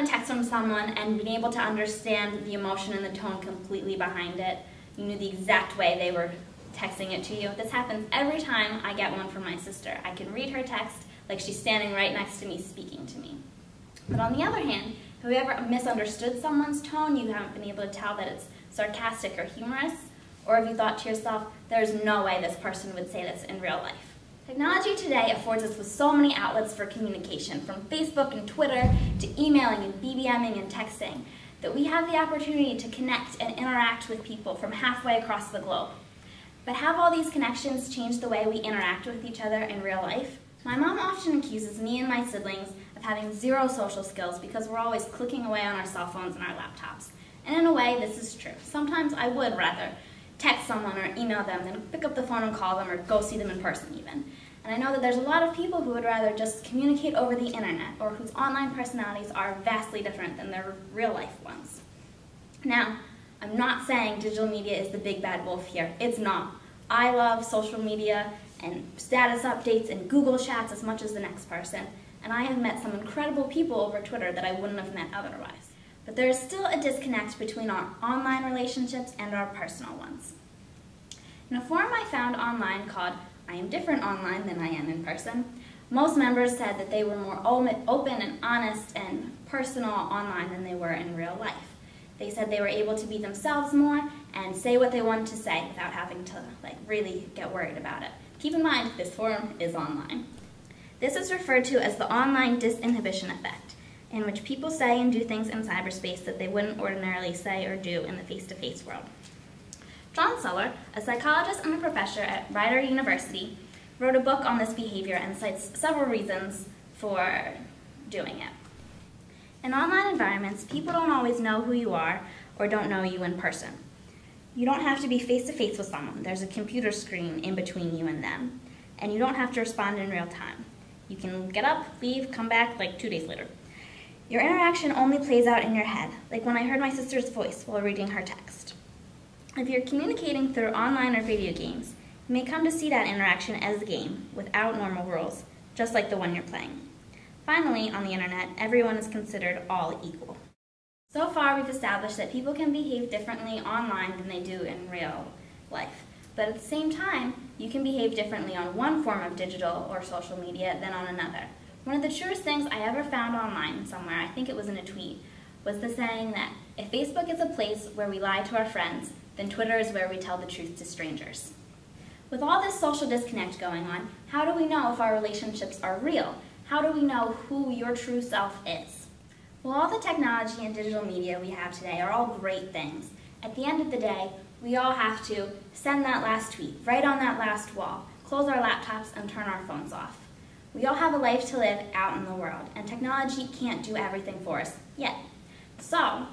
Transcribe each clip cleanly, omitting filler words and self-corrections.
a text from someone and being able to understand the emotion and the tone completely behind it. You knew the exact way they were texting it to you. This happens every time I get one from my sister. I can read her text like she's standing right next to me speaking to me. But on the other hand, have you ever misunderstood someone's tone? You haven't been able to tell that it's sarcastic or humorous? Or have you thought to yourself, there's no way this person would say this in real life? Technology today affords us with so many outlets for communication, from Facebook and Twitter to emailing and BBMing and texting, that we have the opportunity to connect and interact with people from halfway across the globe. But have all these connections changed the way we interact with each other in real life? My mom often accuses me and my siblings of having zero social skills because we're always clicking away on our cell phones and our laptops. And in a way, this is true. Sometimes I would rather text someone or email them than pick up the phone and call them or go see them in person even. And I know that there's a lot of people who would rather just communicate over the internet or whose online personalities are vastly different than their real life ones. Now, I'm not saying digital media is the big bad wolf here. It's not. I love social media and status updates and Google chats as much as the next person. And I have met some incredible people over Twitter that I wouldn't have met otherwise. But there is still a disconnect between our online relationships and our personal ones. In a forum I found online called I Am Different Online Than I Am in Person, most members said that they were more open and honest and personal online than they were in real life. They said they were able to be themselves more and say what they wanted to say without having to really get worried about it. Keep in mind, this forum is online. This is referred to as the online disinhibition effect, in which people say and do things in cyberspace that they wouldn't ordinarily say or do in the face-to-face world. John Suller, a psychologist and a professor at Rider University, wrote a book on this behavior and cites several reasons for doing it. In online environments, people don't always know who you are or don't know you in person. You don't have to be face-to-face with someone. There's a computer screen in between you and them, and you don't have to respond in real time. You can get up, leave, come back 2 days later. Your interaction only plays out in your head, like when I heard my sister's voice while reading her text. If you're communicating through online or video games, you may come to see that interaction as a game, without normal rules, just like the one you're playing. Finally, on the internet, everyone is considered all equal. So far, we've established that people can behave differently online than they do in real life. But at the same time, you can behave differently on one form of digital or social media than on another. One of the truest things I ever found online somewhere, I think it was in a tweet, was the saying that if Facebook is a place where we lie to our friends, then Twitter is where we tell the truth to strangers. With all this social disconnect going on, how do we know if our relationships are real? How do we know who your true self is? Well, all the technology and digital media we have today are all great things. At the end of the day, we all have to send that last tweet, write on that last wall, close our laptops, and turn our phones off. We all have a life to live out in the world, and technology can't do everything for us yet. So,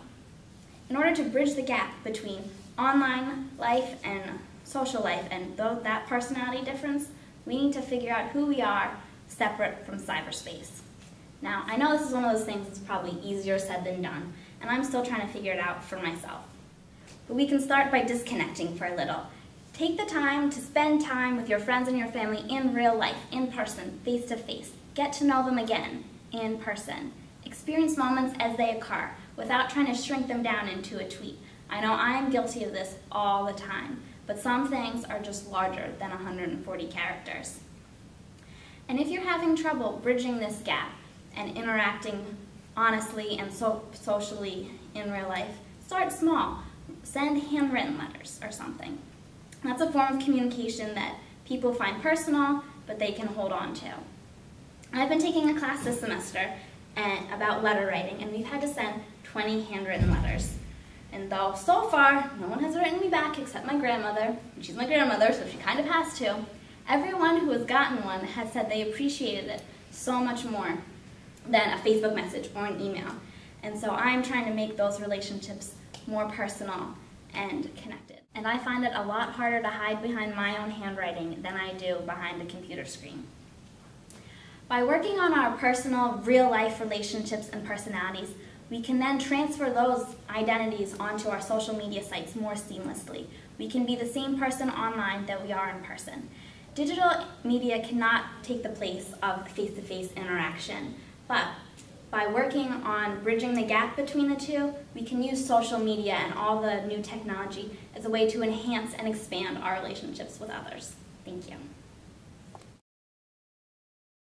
in order to bridge the gap between online life and social life and that personality difference, we need to figure out who we are separate from cyberspace. Now, I know this is one of those things that's probably easier said than done, and I'm still trying to figure it out for myself. But we can start by disconnecting for a little. Take the time to spend time with your friends and your family in real life, in person, face to face. Get to know them again, in person. Experience moments as they occur, without trying to shrink them down into a tweet. I know I am guilty of this all the time, but some things are just larger than 140 characters. And if you're having trouble bridging this gap and interacting honestly and socially in real life, start small. Send handwritten letters or something. That's a form of communication that people find personal, but they can hold on to. I've been taking a class this semester about letter writing, and we've had to send 20 handwritten letters. And though so far no one has written me back except my grandmother, and she's my grandmother, so she kind of has to, everyone who has gotten one has said they appreciated it so much more than a Facebook message or an email. And so I'm trying to make those relationships more personal and connected. And I find it a lot harder to hide behind my own handwriting than I do behind a computer screen. By working on our personal, real-life relationships and personalities, we can then transfer those identities onto our social media sites more seamlessly. We can be the same person online that we are in person. Digital media cannot take the place of face-to-face interaction, but by working on bridging the gap between the two, we can use social media and all the new technology as a way to enhance and expand our relationships with others. Thank you.